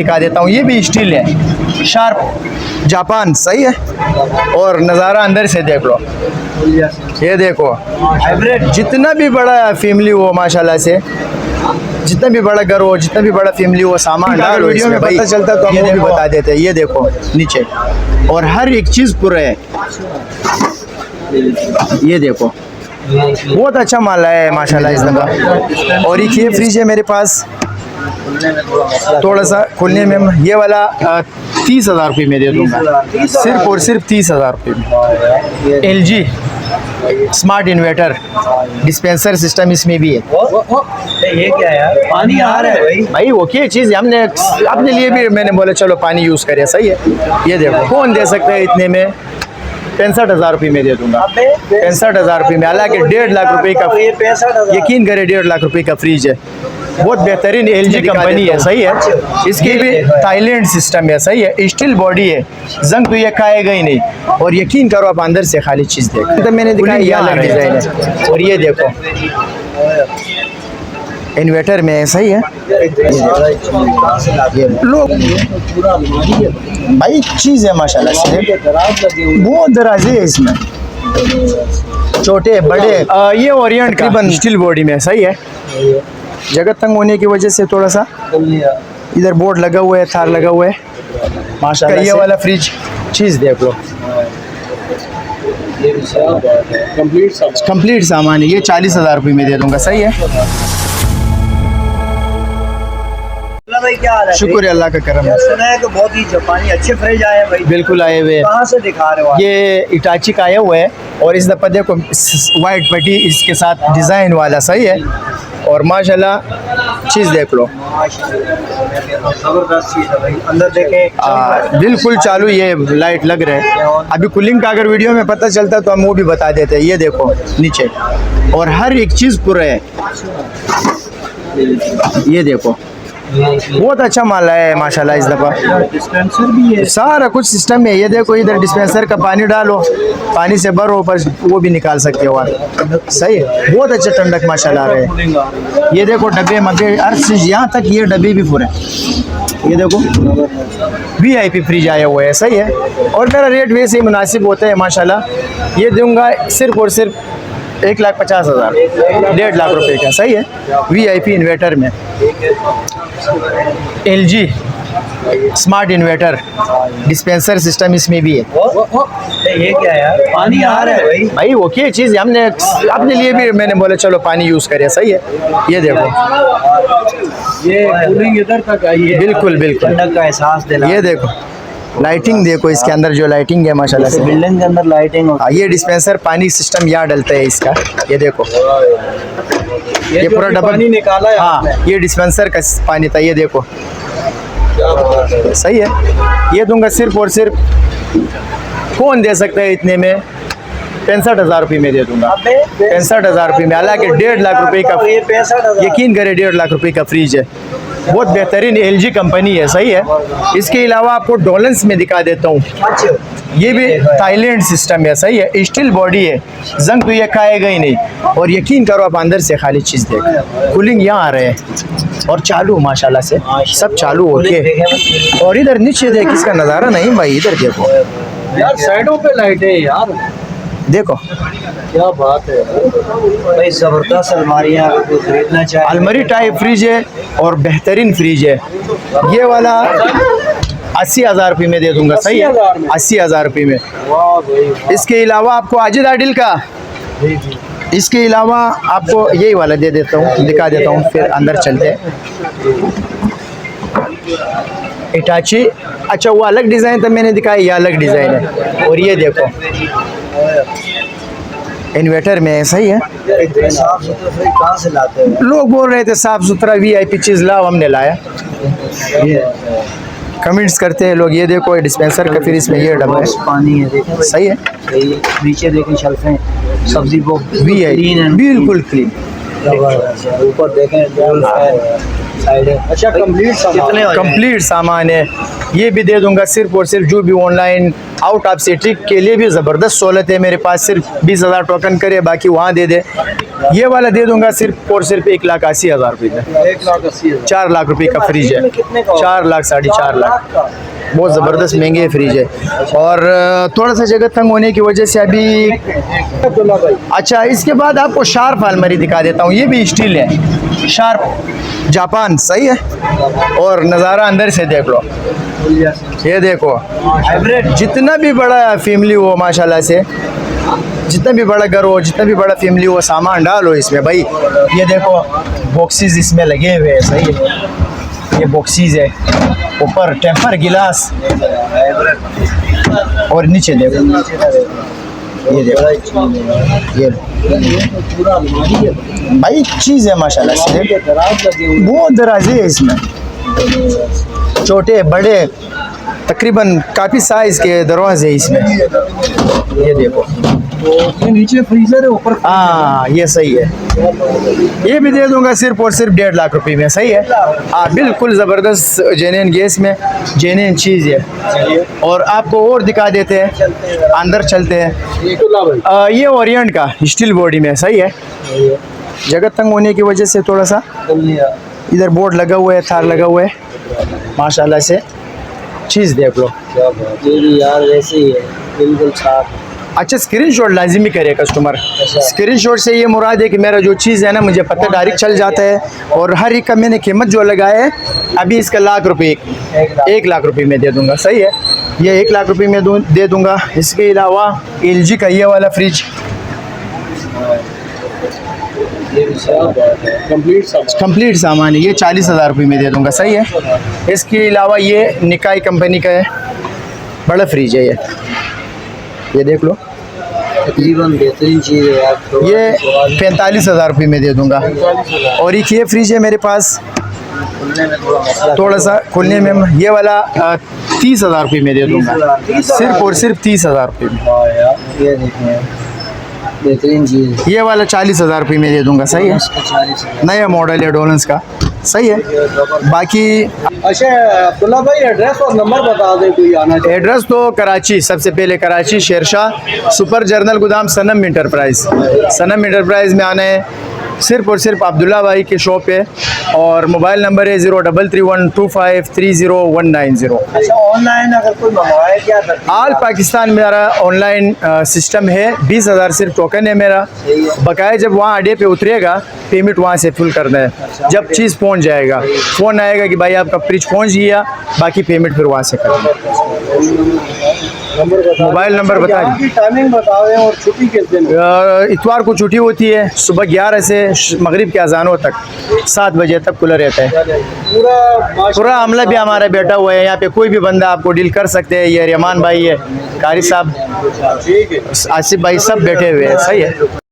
दिखा देता हूँ, ये भी स्टील है, शार्प जापान, सही है। और नज़ारा अंदर से देख लो, ये देखो जितना भी बड़ा फैमिली हो माशाल्लाह से, जितना भी बड़ा घर हो, जितना भी बड़ा फैमिली हो, सामान डालो वीडियो में पता चलता तो हम वो भी बता देते हैं। ये देखो नीचे, और हर एक चीज़ पूरा है, ये देखो बहुत अच्छा माल है माशाल्लाह इस दफ़ा। और एक ये फ्रिज है मेरे पास, थोड़ा सा खोलने में, ये वाला 30,000 रुपये में दे दूँगा, सिर्फ और सिर्फ 30,000 रुपये में। LG smart inverter dispenser system इसमें भी है। ये क्या यार, पानी आ रहा है भाई वो क्या चीज़, हमने अपने लिए भी मैंने बोला चलो पानी यूज़ करें, सही है। ये देखो कौन दे सकता है इतने में, 65,000 रुपये में दे दूंगा, 65,000 रुपये में। हालांकि 1.5 लाख रुपए का, यकीन करे 1.5 लाख रुपए का फ्रिज है, बहुत बेहतरीन LG कंपनी है, सही है। इसकी भी थाईलैंड सिस्टम है, सही है, स्टील बॉडी है, जंग तो ये खाएगा ही नहीं। और यकीन करो आप अंदर से खाली चीज़ देखो, तो मैंने दिखाया ये अलग डिज़ाइन है। और ये देखो इन्वर्टर में है, सही है। ये लोग भाई चीज़ है माशाल्लाह से, बहुत दराजे है इसमें, छोटे बड़े। ये ओरिएंट तकरीबन स्टील बॉडी में, सही है। जगह तंग होने की वजह से थोड़ा सा इधर बोर्ड लगा हुआ है, तार लगा हुआ है माशाल्लाह। ये वाला फ्रिज चीज़ देख लो, कंप्लीट सामान है। ये 40,000 रुपये में दे दूंगा, सही है। भाई क्या हाल है? शुक्र है अल्लाह का करम है। सुना है कि बहुत ही जापानी अच्छे फ्रिज आए हैं भाई। बिल्कुल आए हुए। कहाँ से दिखा रहे हो आप? ये इटाची का आया हुआ है, और इस दफ़ा देखो वाइट पट्टी इसके साथ डिज़ाइन वाला, सही है। और माशाल्लाह चीज़ देख लो, जबरदस्त चीज़ है भाई। अंदर देखें बिल्कुल चालू, ये लाइट लग रहा है। अभी कूलिंग का अगर वीडियो में पता चलता तो हम वो भी बता देते हैं। ये देखो नीचे, और हर एक चीज़ पूरा है, ये देखो बहुत अच्छा माल है माशाल्लाह इस दफ़ा। डिस्पेंसर भी है, सारा कुछ सिस्टम है। ये देखो इधर डिस्पेंसर का पानी डालो, पानी से भरो, बस वो भी निकाल सकते हो आप, सही है। बहुत अच्छा ठंडक माशाल्लाह आ रहा है। ये देखो डब्बे मब्बे हर चीज़, यहाँ तक ये डब्बे भी पूरे, ये देखो VIP फ्रिज आया हुआ है, सही है। और मेरा रेट वैसे ही मुनासिब होता है माशाल्लाह। ये दूंगा सिर्फ और सिर्फ 1,50,000, 1.5 लाख रुपए का, सही है। VIP इन्वर्टर में LG smart inverter dispenser system इसमें भी है। ये क्या यार, पानी आ रहा है भाई। भाई वो क्या चीज़, हमने अपने लिए भी मैंने बोला चलो पानी यूज़ करें, सही है। ये देखो ये कूलिंग इधर तक आई है, बिल्कुल बिल्कुल ठंडक का एहसास दिला। ये देखो लाइटिंग देखो, इसके अंदर जो लाइटिंग है माशाल्लाह से, बिल्डिंग के अंदर लाइटिंग होती ये डिस्पेंसर पानी सिस्टम यहाँ डलता है इसका, ये देखो है। ये पूरा डब्बा पानी निकाला है हाँ, आपने। ये डिस्पेंसर का पानी था, ये देखो सही है। ये दूंगा सिर्फ और सिर्फ, कौन दे सकता है इतने में, 65,000 रुपये में दे दूंगा, 65,000 रुपये में। हालांकि 1.5 लाख रुपए का, ये 65,000, यकीन करे 1.5 लाख रुपए का फ्रिज है, बहुत बेहतरीन LG कंपनी है, सही है। इसके अलावा आपको डॉलन्स में दिखा देता हूँ, ये भी थाईलैंड सिस्टम है, सही है, स्टील बॉडी है, जंग तो ये खाएगा ही नहीं। और यकीन करो आप अंदर से खाली चीज़ देखो, कूलिंग यहाँ आ रहे हैं और चालू माशाल्लाह से सब चालू होके। और इधर नीचे देख, इसका नज़ारा नहीं भाई, इधर देखो यार साइडों पे लाइट है यार, देखो क्या बात है भाई। जबरदस्त अलमारियाँ आपको खरीदना चाहिए। अलमारी टाइप फ्रिज है और बेहतरीन फ्रिज है। ये वाला 80,000 रुपये में दे दूंगा, सही है, 80,000 रुपये में। वाह भाई। इसके अलावा आपको आजिद आदिल का, इसके अलावा आपको यही वाला दे देता हूँ, दिखा देता हूँ, फिर अंदर चलते हैं। इटाची, अच्छा वो अलग डिज़ाइन था, मैंने दिखाया ये अलग डिज़ाइन है। और ये देखो इन्वर्टर में है, सही है। साफ सुथरा फ्रिज कहाँ से लाते हैं? लोग बोल रहे थे साफ़ सुथरा VIP चीज़ लाओ, हमने लाया। कमेंट्स करते हैं लोग। ये देखो ये डिस्पेंसर का, फिर इसमें ये डब्बा है, पानी है, देखें सही है। नीचे देखें शेल्फें, सब्जी को VIP बिल्कुल क्लीन। ऊपर देखें साइड है। अच्छा कंप्लीट कितने कंप्लीट सामान है। ये भी दे दूंगा सिर्फ और सिर्फ जो भी ऑनलाइन आउट ऑफ सिटी के लिए भी ज़बरदस्त सहूलत है मेरे पास। सिर्फ 20,000 टोकन करे, बाकी वहाँ दे दे। ये वाला दे दूंगा सिर्फ और सिर्फ 1,80,000 रुपये में। 1,80,000 4 लाख रुपए का फ्रिज है। कितने का? 4 लाख 4.5 लाख। बहुत ज़बरदस्त महंगे फ्रिज है। और थोड़ा सा जगह तंग होने की वजह से अभी। अच्छा, इसके बाद आपको शार्प अलमारी दिखा देता हूँ। ये भी स्टील है, शार्प जापान, सही है। और नज़ारा अंदर से देख लो, ये देखो। जितना भी बड़ा फैमिली हो माशाल्लाह से, जितना भी बड़ा घर हो, जितना भी बड़ा फैमिली हो, सामान डालो इसमें भाई। ये देखो बॉक्सेस इसमें लगे हुए हैं, सही है। ये बॉक्सेस है, ऊपर टेम्पर गिलास और नीचे देखो, ये देखो, ये भाई चीज़ है माशाल्लाह से। बहुत दराजे है इसमें, छोटे बड़े तकरीबन काफ़ी साइज़ के दरवाजे इसमें। ये देखो, ये नीचे फ्रीजर है, ऊपर हाँ ये सही है। ये भी दे दूंगा सिर्फ और सिर्फ 1.5 लाख रुपए में, सही है। हाँ बिल्कुल ज़बरदस्त जेन्युइन गैस में जेन्युइन चीज़ है। और आपको और दिखा देते हैं, अंदर चलते हैं। ये ओरिएंट का स्टील बॉडी में, सही है। जगह तंग होने की वजह से थोड़ा सा इधर बोर्ड लगा हुआ है, तार लगा हुआ है, माशाल्लाह से। चीज़ देख लो यार, वैसे ही है बिल्कुल साफ। अच्छा, स्क्रीनशॉट लाजिमी करे कस्टमर। स्क्रीनशॉट से ये मुराद है कि मेरा जो चीज़ है ना, मुझे पता डायरेक्ट चल जाता है। और हर एक का मैंने कीमत जो लगाया है अभी इसका लाख रुपये, 1 लाख रुपये में दे दूंगा, सही है। ये 1 लाख रुपये में दे दूंगा। इसके अलावा LG का ये वाला फ्रिज कंप्लीट सामान है, ये 40,000 रुपये में दे दूंगा, सही है। इसके अलावा ये निकाई कंपनी का है, बड़ा फ्रिज है ये देख लो। तकरीबन बेहतरीन चीज़ है यार। ये 45,000 रुपये में दे दूंगा। और एक ये फ्रिज है मेरे पास, थोड़ा सा खुलने में, ये वाला 30,000 रुपये में दे दूंगा, सिर्फ और सिर्फ 30,000 रुपये में। ये देखिए बेहतरीन चीज़। ये वाला 40,000 रुपये में दे दूंगा, सही है। नया मॉडल है डोलेंस का, सही है। बाकी अच्छा अब्दुल्ला भाई, एड्रेस और नंबर बता दें कोई आना चाहिए। एड्रेस तो कराची, सबसे पहले कराची शेरशाह सुपर जर्नल गोदाम सनम इंटरप्राइज। सनम इंटरप्राइज में आना है, सिर्फ और सिर्फ अब्दुल्ला भाई की शॉप है। और मोबाइल नंबर है 0331253019 अच्छा, ऑनलाइन अगर कोई मंगवाए क्या करते हैं? आल पाकिस्तान मेरा ऑनलाइन सिस्टम है। 20,000 सिर्फ टोकन है मेरा। बकाया जब वहाँ अड्डे पे उतरेगा, पेमेंट वहाँ से फुल करना है। जब चीज़ पहुँच जाएगा, फ़ोन आएगा कि भाई आपका फ्रिज पहुँच गया, बाकी पेमेंट फिर वहाँ से करना है। मोबाइल नंबर बता दीजिए। टाइमिंग बता दें और छुट्टी किस दिन? इतवार को छुट्टी होती है, सुबह 11 से मगरिब के अजानों तक 7 बजे तक खुला रहता है। पूरा अमला भी हमारा बैठा हुआ है यहाँ पे, कोई भी बंदा आपको डील कर सकते हैं। ये रहमान भाई है, कारी साहब, आसिफ भाई, सब बैठे हुए हैं, सही है।